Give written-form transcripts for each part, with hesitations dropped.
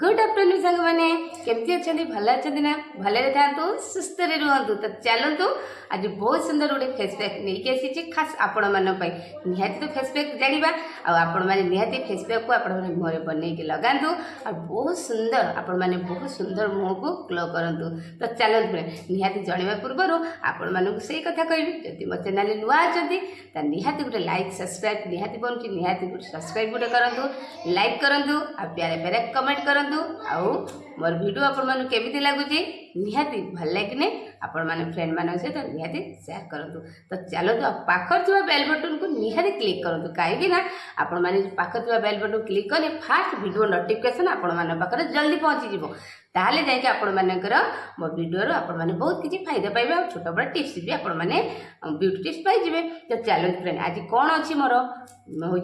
Good afternoon सांग मैंने केमती अच्छा भल अच्छा ना भले था सुस्थ रुहतु तो चलतु आज बहुत सुंदर गोटे फेस पैक नहीं आसी खास आपण मानी तो फेस पैक जाना आपण मैंने निहाती फेस पैक को आपण मुहर बनई लगातु और बहुत सुंदर आपण मैंने बहुत सुंदर मुँह को ग्लो करूँ तो चलतु निहाती जनवा पूर्व आपण मानक से कथा कहि जदि मो चैनल नुआ अच्छा निहाती गोटे लाइक सब्सक्राइब निहाती बनूँ निहाती गोटे सब्सक्राइब गोटे करूँ लाइक करूँ आ प्यारे प्यारे कमेंट करूँ आउ मोर वीडियो आपण मानक केमिति लागुची निहाती भल लगे आपण माने फ्रेंड मान सहित निहाती शेयर करूँ तो चलो पाखर थी बेल बटन को निहाती क्लिक करूँ कहीं आपण माने पाखर थी बेल बटन क्लिक कले फास्ट वीडियो नोटिफिकेशन आपण माने पाखरे जल्दी पहुँची जीवो ताले जाके आपण मानकर मो वीडियो आपण माने बहुत किसी फायदा पाइबे और छोट बड़ा टिप्स भी आपण माने ब्यूटी टिप्स पाइबे तो चलो फ्रेंड आज कौन अच्छी मोर हूँ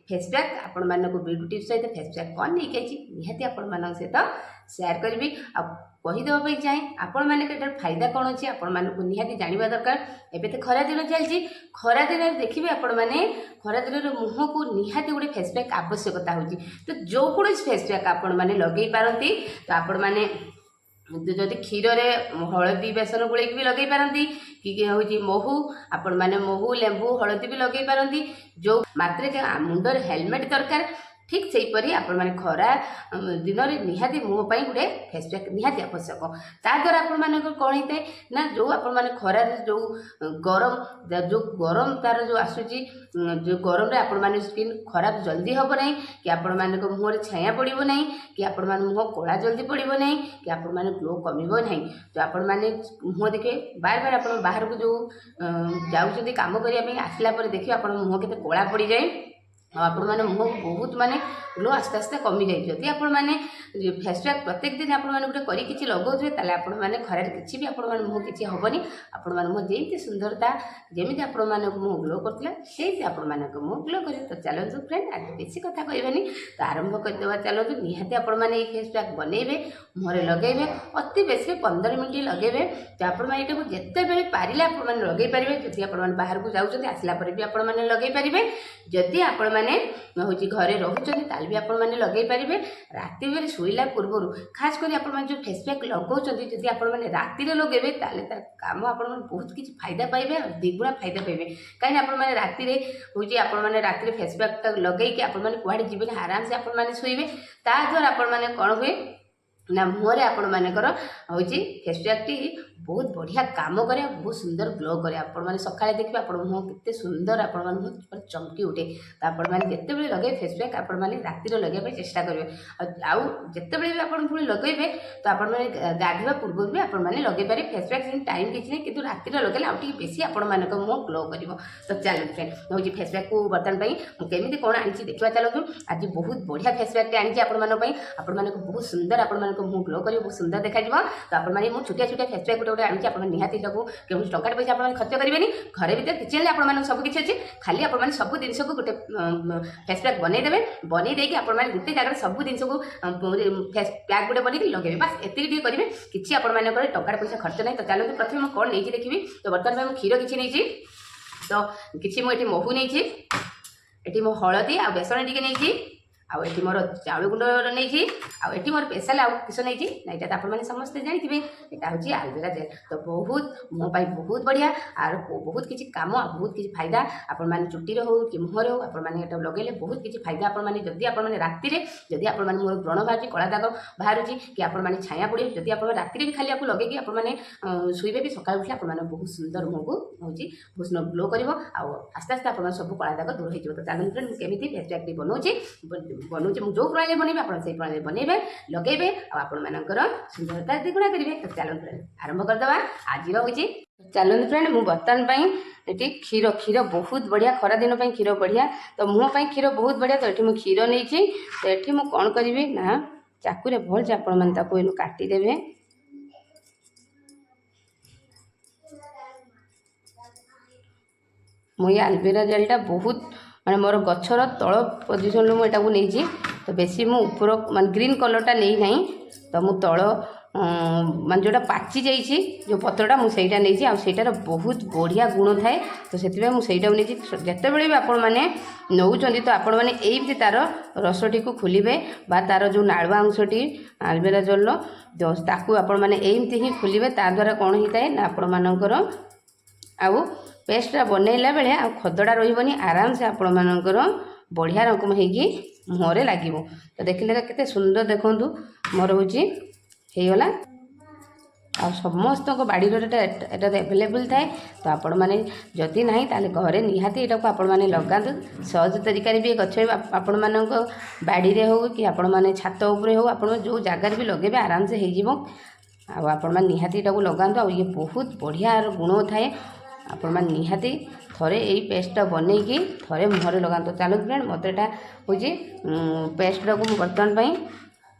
फेस पैक आपण मानक ब्यूटी टिप्स सहित फेस पैक कौन नहीं कही निहाती आपण मान सहित शेयर करी आ कहीदेवाई चाहे आपण मैंने फायदा कौन अच्छी आपण मानक निहाती जानवा दरकार एबे तो खरा दिन चलती खरा दिन देखिए आपण मैंने खरा दिन मुँह को निहाती गोटे फेस पैक आवश्यकता होती तो जो कौन फेस पैक आपण मैंने लगे पारती तो आपण मैंने जदि क्षीर हलदी बेसन गोल भी लगे पारती कि हूँ महू आपण मैंने महू लेंबू हलदी भी लगे पारती जो मात्र मुंडर हेलमेट दरकार ठीक से हीपरी आपण मैंने खरा दिन में निहाती मुँह गोटे फेस पैक निहाती आवश्यक ताद्वारा आपण मान कौन होता है ना जो आपण मैंने खरा जो गरम तार जो आसूची जो गरम रे आपण मैंने स्किन खराब जल्दी हम ना कि आपण मान मुँह छाया पड़ो ना कि आपण मैंने मुँह कला जल्दी पड़ो ना कि आपण मैंने ग्लो कमिबो ना तो आपण मैंने मुँह देखिए बार बार आप बाहर को जो जाऊँ कम करने आसला देखिए आप मुँह के कला पड़ जाए आपण मैंने मुँह बहुत माने ग्लो आस्ते आस्ते कमी जाए जदि आपण मैंने फेस पैक प्रत्येक दिन आपण मैंने गोटे करी लगाऊे ताले आपण मैंने खरार किसी भी आपण मैंने मुँह किसी हेनी आपण मैंने मुँह जमी सुंदरता जमी आपण मैंने मुँह ग्लो करते से आपण मैंने मुँह ग्लो करे तो चलतु फ्रेंड आज बेसी कथा कहबानी तो आरंभ करदे चलतु निहाती आपण मैंने फेस पैक बनइबे मुहर लगेबे अति बेसी 15 मिनट लगेबे तो आपण मैंने ये जिते बेले पारे आपण मैंने लगे पारे जदि आपण मैंने बाहर को जाऊँ आसला भी आपण मैंने लगे पारे जदि आपण मैंने हूँ घरे रोचे भी आपण मैंने लगे पारे राति बेले शोला पूर्व खास कर आपण मैंने जो फेस पैक लगाऊँ जदि आपण मैंने राति लगे तार काम आपण मैंने बहुत किसी फायदा पाइबे और द्विगुणा फायदा पाइबे कहीं आपण मैंने राति हूँ आपण मैंने राति फेस पैक लगे आपण मैंने कड़े जीवन आराम से आपण मैंने शोबे ताद्वारा आपण मैंने कौन हुए ना मुहर आपण मानकर हूँ फेस पैक टी बहुत बढ़िया काम करे बहुत सुंदर ग्लो करे आपण मैंने सकाଳେ देखिए आपण मुँह केते सुंदर आपण मुँह चमकी उठे तो आपण मैंने जिते बड़े लगे फेस पैक आपण मैंने राति लगे चेष्टा करेंगे आउ जिते बड़े भी आपण पुणी लगे तो आपण मैंने गाधवा पूर्व भी आपण मैंने लगे पारे फेस पैक टाइम किसी नहीं कि राति लगे आउ टे बेसी आपण मानक मुँह ग्लो कर तो चलो फ्रेंड हूँ फेस पैक को बर्तमान केमी कौन आनी देखा चलतु आज बहुत बढ़िया फेस पैक आनी आपण मानी बहुत सुंदर आपण मानक मुँह ग्लो कर बहुत सुंदर देखा तो आपण मैंने छोटिया छोटिया फेस पैक गोटे आनी आप निहाती कौन टंका पैसा आप खर्च करेंगे घरे भी किचन में आप सब किसी अच्छे खाली आप सब जिन को गोटे फेस पैक बनईदे बनईदे आप गोटे जगह सब जिन को फेस पैक गोटे बन लगे बस एति करेंगे किसी आपण टंका पैसा खर्च नहीं तो चलते प्रथम मैं कौन नहीं देखी तो बर्तमान मैं क्षीर किसी नहीं तो किसी मुझे महू नहीं ये मो हलदी आ बेसन टी नहीं आउ ये मोर चाउल गुंड नहीं आउ मोर स्पेशल आउ किस नहीं ना यहाँ आप समस्ते जानते यहाँ हूँ एलोवेरा जेल तो बहुत मुँह बहुत बढ़िया और बहुत किसी काम बहुत किसी फायदा आपण मैंने चुटीर हो कि मुहर हो आपने लगे बहुत किसी फायदा आपने जदि आपने राति जदि आप मोर व्रण बाहर कला दाग बाहर कि आपने छाया पड़े जदि आप राति भी खाली आपको लगे आपने शुवे भी सकाल उठे आपने बहुत सुंदर मुँह को हूँ बहुत सुंदर ग्लो कर आस्ते आस्ते आप सब कला दाग दूर हो तो चलते केमी फेस पैक बनाऊँगी बनूचे जो प्रणाली बनइबे आप प्रणाली बनइबे लगेबे आपण मानकर सुंदरता द्विगुणा करेंगे तो चलते आरंभ करदे आज हूँ चलते फ्रेंड मुझे बर्तमान ये क्षीर क्षीर बहुत बढ़िया खरा दिन क्षीर बढ़िया तो मुँह क्षीर बहुत बढ़िया तो ये क्षीर नहीं तो ये मुझे कौन करी ना चाकू भल से आपण मैंने काटिदेवे मुझे एलोवेरा जेलटा बहुत माने मोर गछर तल पोजिशन मुझे नहीं तो बेसी मु ऊपर मान ग्रीन कलरटा नहीं ना तो मु तल ମାନେ ଯେଉଁଟା ପାଚି ଯାଇଛି ଯେଉଁ ପତ୍ରଟା ମୁଁ ସେଇଟା ନେଇଛି। ଆଉ ସେଇଟାର ବହୁତ ବଢ଼ିଆ ଗୁଣ ଥାଏ, ତ ସେଥିପାଇଁ ମୁଁ ସେଇଟାକୁ ନେଇଛି। ଯେତେବେଳେ ବି ଆପଣମାନେ ନେଉଛନ୍ତି ତ ଆପଣମାନେ ଏଇମିତି ତା'ର ରସଟିକୁ ଖୋଲିବେ ବା ତା'ର ଯେଉଁ ନାଳୁଆ ଅଂଶଟି ଆଲୋଭେରା ଜେଲ୍ର ତାକୁ ଆପଣମାନେ ଏଇମିତି ହିଁ ଖୋଲିବେ। ତା'ଦ୍ୱାରା କ'ଣ ହେଇଥାଏ ନା ଆପଣମାନଙ୍କର ଆଉ ପେଷ୍ଟଟା ବନେଇଲା ବେଳେ ଆଉ ଖଦଡ଼ା ରହିବନି, ଆରାମସେ ଆପଣମାନଙ୍କର ବଢ଼ିଆ ରକମ ହେଇକି ମୁହଁରେ ଲାଗିବ। ତ ଦେଖିଲେ କେତେ ସୁନ୍ଦର ଦେଖନ୍ତୁ ମୋର ହେଉଛି ହେଇଗଲା। ଆଉ ସମସ୍ତଙ୍କ ବାଡ଼ିର ଏଟା ଆଭେଲେବୁଲ୍ ଥାଏ। ତ ଆପଣମାନେ ଯଦି ନାହିଁ ତାହେଲେ ଘରେ ନିହାତି ଏଟାକୁ ଆପଣମାନେ ଲଗାନ୍ତୁ। ସହଜ ତରିକାରେ ବି ଗଛ ଆପଣମାନଙ୍କ ବାଡ଼ିରେ ହେଉ କି ଆପଣମାନେ ଛାତ ଉପରେ ହେଉ, ଆପଣ ଯେଉଁ ଜାଗାରେ ବି ଲଗାଇବେ ଆରାମସେ ହେଇଯିବ। ଆଉ ଆପଣମାନେ ନିହାତି ଏଟାକୁ ଲଗାନ୍ତୁ। ଆଉ ଇଏ ବହୁତ ବଢ଼ିଆ ଗୁଣ ଥାଏ। ଆପଣମାନେ ନିହାତି ଥରେ ଏଇ ପେଷ୍ଟଟା ବନେଇକି ଥରେ ମୁହଁରେ ଲଗାନ୍ତୁ। ଚାଲନ୍ତୁ ଫ୍ରେଣ୍ଡ, ମୋତେ ଏଟା ହେଉଛି ପେଷ୍ଟଟାକୁ ମୁଁ ବର୍ତ୍ତମାନ ପାଇଁ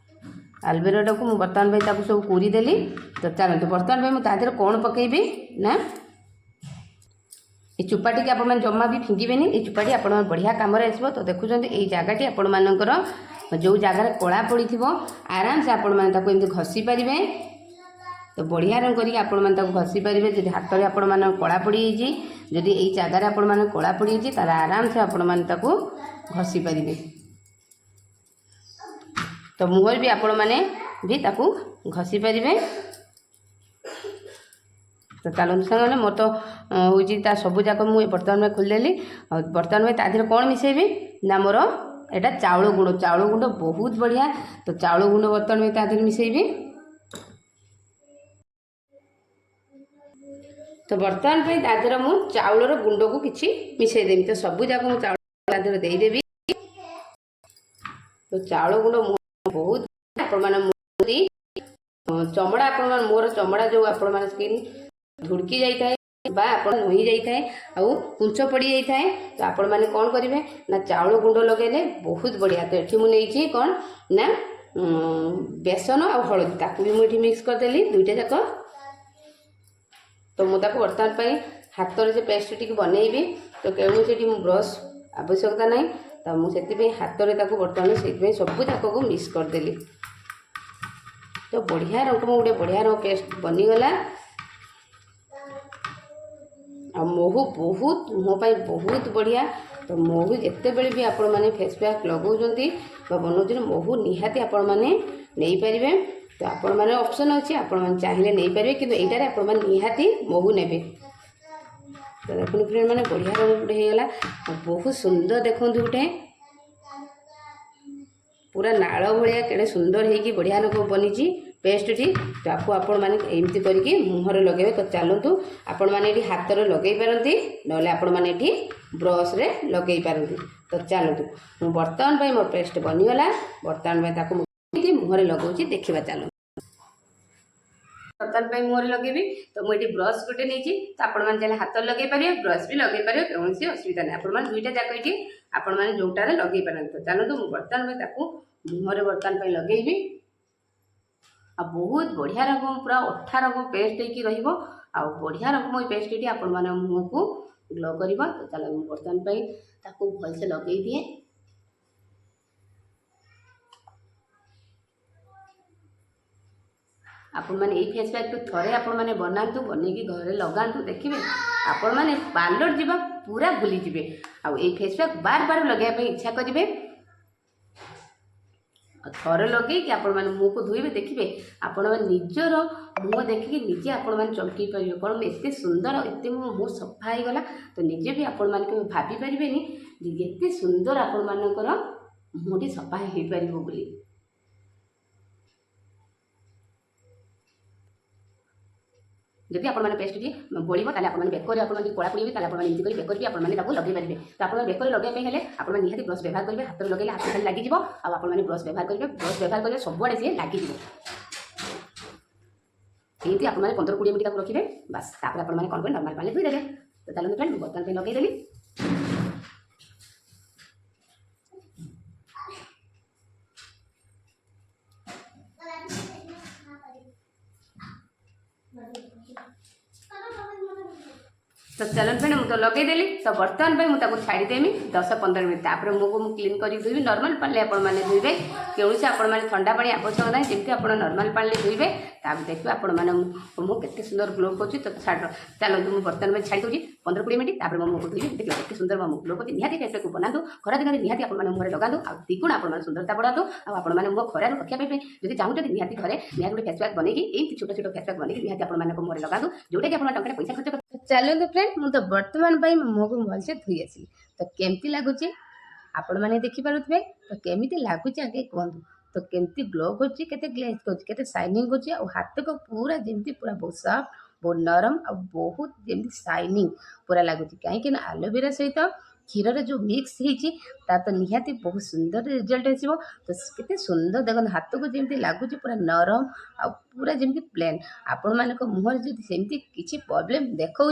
ଆଲୋଭେରାଟାକୁ ମୁଁ ବର୍ତ୍ତମାନ ପାଇଁ ତାକୁ ସବୁ କୋରିଦେଲି। ତ ଚାଲନ୍ତୁ ବର୍ତ୍ତମାନ ପାଇଁ ମୁଁ ତା ଦେହରେ କ'ଣ ପକାଇବି ନା এই ଚୋପାଟିକି ଆପଣମାନେ ଜମା ବି ଫିଙ୍ଗିବେନି। এই ଚୋପାଟି ଆପଣଙ୍କ ବଢ଼ିଆ କାମରେ ଆସିବ। ତ ଦେଖୁଛନ୍ତି ଏଇ ଜାଗାଟି ଆପଣମାନଙ୍କର ଯେଉଁ ଜାଗାରେ କଳା ପଡ଼ିଥିବ ଆରାମସେ ଆପଣମାନେ ତାକୁ ଏମିତି ଘଷି ପାରିବେ। ତ ବଢ଼ିଆ ରଙ୍ଗ କରିକି ଆପଣମାନେ ତାକୁ ଘଷି ପାରିବେ। ଯଦି ହାତରେ ଆପଣମାନଙ୍କ କଳା ପଡ଼ିଯାଇଛି, ଯଦି ଏଇ ଜାଗାରେ ଆପଣମାନେ କଳା ପଡ଼ିଯାଇଛି, ତାହେଲେ ଆରାମସେ ଆପଣମାନେ ତାକୁ ଘଷି ପାରିବେ। ତ ମୁହଁରେ ବି ଆପଣମାନେ ବି ତାକୁ ଘଷି ପାରିବେ। ତ ଚାଲନ୍ତୁ ସାଙ୍ଗମାନେ, ମୋର ତ ହେଉଛି ତା ସବୁଯାକ ମୁଁ ବର୍ତ୍ତମାନ ପାଇଁ ଖୋଲିଦେଲି। ଆଉ ବର୍ତ୍ତମାନ ପାଇଁ ତା ଦେହରେ କ'ଣ ମିଶାଇବି ନା ମୋର ଏଇଟା ଚାଉଳ ଗୁଣ୍ଡ। ଚାଉଳ ଗୁଣ୍ଡ ବହୁତ ବଢ଼ିଆ। ତ ଚାଉଳ ଗୁଣ୍ଡ ବର୍ତ୍ତମାନ ପାଇଁ ତା ଦେହରେ ମିଶାଇବି। ତ ବର୍ତ୍ତମାନ ପାଇଁ ତା ଦେହରେ ମୁଁ ଚାଉଳର ଗୁଣ୍ଡକୁ କିଛି ମିଶାଇଦେବି। ତ ସବୁଯାକ ମୁଁ ଚାଉଳ ତା ଦେହରେ ଦେଇଦେବି। ତ ଚାଉଳ ଗୁଣ୍ଡ ବହୁତ ଆପଣମାନେ ଚମଡ଼ା ଆପଣମାନେ ମୋର ଚମଡ଼ା ଯେଉଁ ଆପଣମାନେ ସ୍କିନ୍ ଧୁଡ଼କି ଯାଇଥାଏ ବା ଆପଣ ନୋଇ ଯାଇଥାଏ ଆଉ କୁଞ୍ଚ ପଡ଼ିଯାଇଥାଏ, ତ ଆପଣମାନେ କ'ଣ କରିବେ ନା ଚାଉଳ ଗୁଣ୍ଡ ଲଗାଇଲେ ବହୁତ ବଢ଼ିଆ। ତ ଏଠି ମୁଁ ନେଇଛି କ'ଣ ନା ବେସନ ଆଉ ହଳଦୀ, ତାକୁ ବି ମୁଁ ଏଠି ମିକ୍ସ କରିଦେଲି ଦୁଇଟା ଯାକ। ତ ମୁଁ ତାକୁ ବର୍ତ୍ତମାନ ପାଇଁ ହାତରେ ସେ ପେଷ୍ଟଟିକୁ ବନେଇବି। ତ କୌଣସି ଏଠି ମୁଁ ବ୍ରସ୍ ଆବଶ୍ୟକତା ନାହିଁ। ତ ମୁଁ ସେଥିପାଇଁ ହାତରେ ତାକୁ ବର୍ତ୍ତମାନ ସେଥିପାଇଁ ସବୁ ଯାକକୁ ମିକ୍ସ କରିଦେଲି। ତ ବଢ଼ିଆ ରକମ ଗୋଟେ ବଢ଼ିଆ ରକମ ପେଷ୍ଟ ବନିଗଲା। ଆଉ ମହୁ ବହୁତ ମୁହଁ ପାଇଁ ବହୁତ ବଢ଼ିଆ। ତ ମହୁ ଯେତେବେଳେ ବି ଆପଣମାନେ ଫେସ୍ ପ୍ୟାକ୍ ଲଗାଉଛନ୍ତି ବା ବନାଉଛନ୍ତି, ମହୁ ନିହାତି ଆପଣମାନେ ନେଇପାରିବେ। ତ ଆପଣମାନେ ଅପସନ୍ ଅଛି, ଆପଣମାନେ ଚାହିଁଲେ ନେଇପାରିବେ, କିନ୍ତୁ ଏଇଟାରେ ଆପଣମାନେ ନିହାତି ମହୁ ନେବେ। ତ ଦେଖନ୍ତୁ ଫ୍ରେଣ୍ଡ, ମାନେ ବଢ଼ିଆ ରଙ୍ଗ ଗୋଟେ ହେଇଗଲା। ବହୁତ ସୁନ୍ଦର ଦେଖନ୍ତୁ, ଗୋଟେ ପୁରା ନାଳ ଭଳିଆ କେଡ଼େ ସୁନ୍ଦର ହେଇକି ବଢ଼ିଆ ରଙ୍ଗ ବନିଛି ପେଷ୍ଟଟି। ତାକୁ ଆପଣମାନେ ଏମିତି କରିକି ମୁହଁରେ ଲଗାଇବେ। ତ ଚାଲନ୍ତୁ ଆପଣମାନେ ଏଠି ହାତରେ ଲଗାଇ ପାରନ୍ତି, ନହେଲେ ଆପଣମାନେ ଏଠି ବ୍ରସ୍ରେ ଲଗାଇ ପାରନ୍ତି। ତ ଚାଲନ୍ତୁ, ମୁଁ ବର୍ତ୍ତମାନ ପାଇଁ ମୋର ପେଷ୍ଟ ବନିଗଲା। ବର୍ତ୍ତମାନ ପାଇଁ ତାକୁ ମୁଁ ଏମିତି ମୁହଁରେ ଲଗାଉଛି, ଦେଖିବା ଚାଲନ୍ତୁ। ବର୍ତ୍ତମାନ ପାଇଁ ମୁହଁରେ ଲଗାଇବି। ତ ମୁଁ ଏଠି ବ୍ରସ୍ ଗୋଟେ ନେଇଛି। ତ ଆପଣମାନେ ଚାହିଁଲେ ହାତରେ ଲଗାଇ ପାରିବେ, ବ୍ରସ୍ ବି ଲଗାଇ ପାରିବେ, କୌଣସି ଅସୁବିଧା ନାହିଁ। ଆପଣମାନେ ଦୁଇଟା ଯାକ ଏଠି ଆପଣମାନେ ଯେଉଁଟାରେ ଲଗାଇ ପାରନ୍ତି। ତ ଚାଲନ୍ତୁ ମୁଁ ବର୍ତ୍ତମାନ ପାଇଁ ତାକୁ ମୁହଁରେ ବର୍ତ୍ତମାନ ପାଇଁ ଲଗାଇବି। ଆଉ ବହୁତ ବଢ଼ିଆ ରକମ ପୁରା ଅଠା ରକମ ପେଷ୍ଟ ହେଇକି ରହିବ। ଆଉ ବଢ଼ିଆ ରକମ ଏଇ ପେଷ୍ଟଟି ଆପଣମାନଙ୍କ ମୁହଁକୁ ଗ୍ଲୋ କରିବ। ତ ଚାଲ ମୁଁ ବର୍ତ୍ତମାନ ପାଇଁ ତାକୁ ଭଲସେ ଲଗାଇ ଦିଏ। ଆପଣମାନେ ଏଇ ଫେସ୍ ପ୍ୟାକ୍କୁ ଥରେ ଆପଣମାନେ ବନାନ୍ତୁ, ବନେଇକି ଘରେ ଲଗାନ୍ତୁ, ଦେଖିବେ ଆପଣମାନେ ପାର୍ଲର ଯିବା ପୁରା ଭୁଲିଯିବେ। ଆଉ ଏଇ ଫେସ୍ ପ୍ୟାକ୍ ବାର ବାର ଲଗାଇବା ପାଇଁ ଇଚ୍ଛା କରିବେ। ଥରେ ଲଗେଇକି ଆପଣମାନେ ମୁହଁକୁ ଧୋଇବେ, ଦେଖିବେ ଆପଣମାନେ ନିଜର ମୁହଁ ଦେଖିକି ନିଜେ ଆପଣମାନେ ଚମକି ପାରିବେ। କ'ଣ ଏତେ ସୁନ୍ଦର, ଏତେ ମୋ ମୁହଁ ସଫା ହେଇଗଲା। ତ ନିଜେ ବି ଆପଣମାନେ କେବେ ଭାବିପାରିବେନି ଯେ ଏତେ ସୁନ୍ଦର ଆପଣମାନଙ୍କର ମୁହଁଟି ସଫା ହେଇପାରିବ ବୋଲି। ଯଦି ଆପଣମାନେ ପେଷ୍ଟଟି ବଳିବ ତାହେଲେ ଆପଣମାନେ ବେକରେ ଆପଣମାନେ କଳା ପଡ଼ିବେ, ତାହେଲେ ଆପଣମାନେ ଏମିତି କରି ବେକରେ ବି ଆପଣମାନେ ତାକୁ ଲଗାଇ ପାରିବେ। ତ ଆପଣ ବେକରେ ଲଗାଇବା ପାଇଁ ହେଲେ ଆପଣମାନେ ନିହାତି ବ୍ରସ୍ ବ୍ୟବହାର କରିବେ। ହାତରେ ଲଗାଇଲେ ହାତ ଖାଲି ଲାଗିଯିବ। ଆଉ ଆପଣମାନେ ବ୍ରସ୍ ବ୍ୟବହାର କରିବେ। ବ୍ରସ୍ ବ୍ୟବହାର କଲେ ସବୁଆଡ଼େ ସିଏ ଲାଗିଯିବ। ଏମିତି ଆପଣମାନେ 15-20 ମିନିଟ୍ ତାକୁ ରଖିବେ, ବାସ୍। ତାପରେ ଆପଣମାନେ କ'ଣ କରିବେ, ନର୍ମାଲ ପାଣିରେ ଧୋଇଦେବେ। ତ ଚାଲନ୍ତୁ ଫ୍ରେଣ୍ଡ, ମୁଁ ବର୍ତ୍ତମାନ ପାଇଁ ଲଗାଇଦେଲି। तो चलो फ्रेंड मुझे लगेदेली तो बर्तमान पे मुझे छाड़देमी 10-15 मिनट तापर मुझको मुझे क्लीन कर धोबी नॉर्मल पानी आपण मैंने धोबे कौन से आपण मैंने ठंडा पानी आवश्यक ना जमी आप नॉर्मल पानी धोबे तापर देखिए आपण मैंने मुझे केते सुंदर ग्लो कर तो छाड़ चलो मुझे बर्तमान में छाड़ी दूसरी 15-20 मिनट तापर मुझे धोबी देखिए केते सुंदर मुझे ग्लो कर निहाती फेस को बनातु खरा दिन निहाती आप मुहर लगातु आ द्विगुण आप सुंदरता बढ़ातु आप मुझे खरा रखा पाए जब चाहते निहाती घरे निहाती गोटे फेस पैक बनैकी ये छोट छोट फेस पैक बनैकी निहाती आप मुहर लगातु जोटा कि आप टंका पैसा खर्च चलो फ्रेंड मुझे बर्तमान मुह को भलसे धोई आसी तो केमती लगुच आपण मैंने देखिपे तो केमी लगुच आगे कहतु तो केमती ग्लो करते ग्लेज करते शाइनिंग कर हाथ को पूरा जमी पूरा बहुत सॉफ्ट बहुत नरम और बहुत जमी शाइनिंग पूरा लगुच कहीं एलोवेरा सहित क्षीर जो मिक्स हो तो निहाती बहुत सुंदर रिजल्ट आसो तो केते सुंदर देखो हाथ को जमी लगुच पूरा नरम आ पूरा जमी प्लेन आपण मान मुहर जब सेमती किसी प्रॉब्लम देखा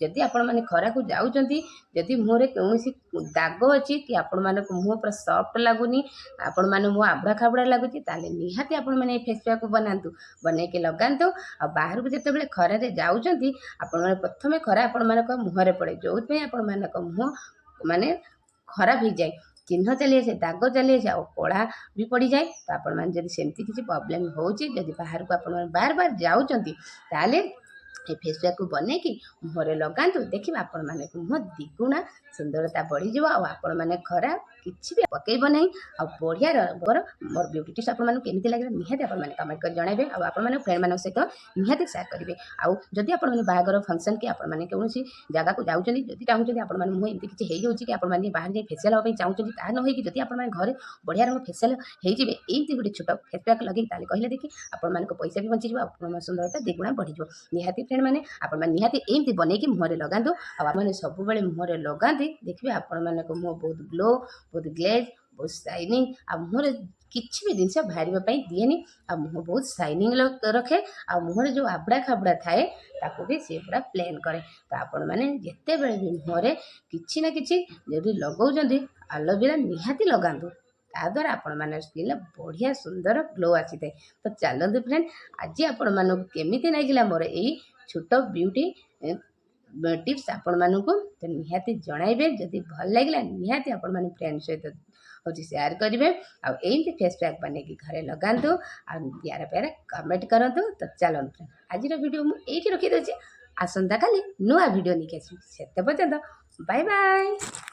जदि आपण मैंने खरा को जाऊँगी जदि मुहर कौन दाग अच्छी कि आपण मान मुँह पूरा सॉफ्ट लगुनि आपण मैंने मुँह आबड़ा खाबड़ा लगुच निहाती आपण मैंने फेस पैक बनातु बन के लगातु आ बाहर को जिते खरारे जाऊँगी आपण प्रथम खरा आपण मान मुहर पड़े जो आपण मान मुँह माने खराब हो जाए चिन्ह चली आसे दाग चली आसे और कड़ा भी पड़ जाए तो आपण मैंने जब सेमती किसी प्रॉब्लम होची जदि बाहर को आपण बार बार जाऊँगी ताले फेस पैक को बन कि मुहर लगातु देखिए आपण मैंने मुँह द्विगुणा सुंदरता बढ़ीज आपण मैंने खरा किसी भी पकईब ना आ बढ़िया मोर ब्यूटी टिप्स आपमती लगे निहाती आप कमेंट कर जनइबे आपने फ्रेंड मान सहित निहाती सेयार करेंगे आउ जदि आप बाहागर फंक्शन कि आपने कौन जगह को जाऊँगी जदि चाहूँगी आप मुँह एमती किसी हो कि आपने बाहर जाए फेसियल हाँपाई चाहूँगी ता न होगी जदि आप घर बढ़िया रंग फेसियल होते एमती गोटे छोट फेस पैक लगे कहले देखिए आपण पैसा भी बची आप सुंदरता द्विगुणा बढ़ीज निहाती फ्रेंड मैंने आप निहाती एमती बनईकि मुहर लगातु आपने सब मुहर लगाते देखिए आपण मान मुँह बहुत ग्लो बहुत ग्लेज बहुत शाइनिंग आ मुहर किसी भी जिनस बाहर दिएनि आ मुँह बहुत शाइनिंग रखे आ मुहर जो आबड़ा खाबड़ा थाए ताको भी सी पूरा प्लेन करे तो आपण मैंने जिते बड़े भी मुहर किसी ना कि जब लगाऊँ एलोवेरा निहाती लगातु ताद्वारा आपण मान स्किन बढ़िया सुंदर ग्लो आसी थाए तो चलते फ्रेंड आज आपण मानू केमिति लगिला मोर यही छोट ब्यूटी टिप्स आपण मानू तो निहाती जनइबे जदि भल लगे निहाती आपण माने फ्रेंड सहित हूँ सेयार करेंगे आमती फेस पैक बन घरे लगातु आ प्यारा प्यारा कमेंट करूँ तो चलते आज वीडियो मुझे रखी दूसरी आसंता काली नुआ वीडियो नहीं आसते पर्यंत बाय बाय।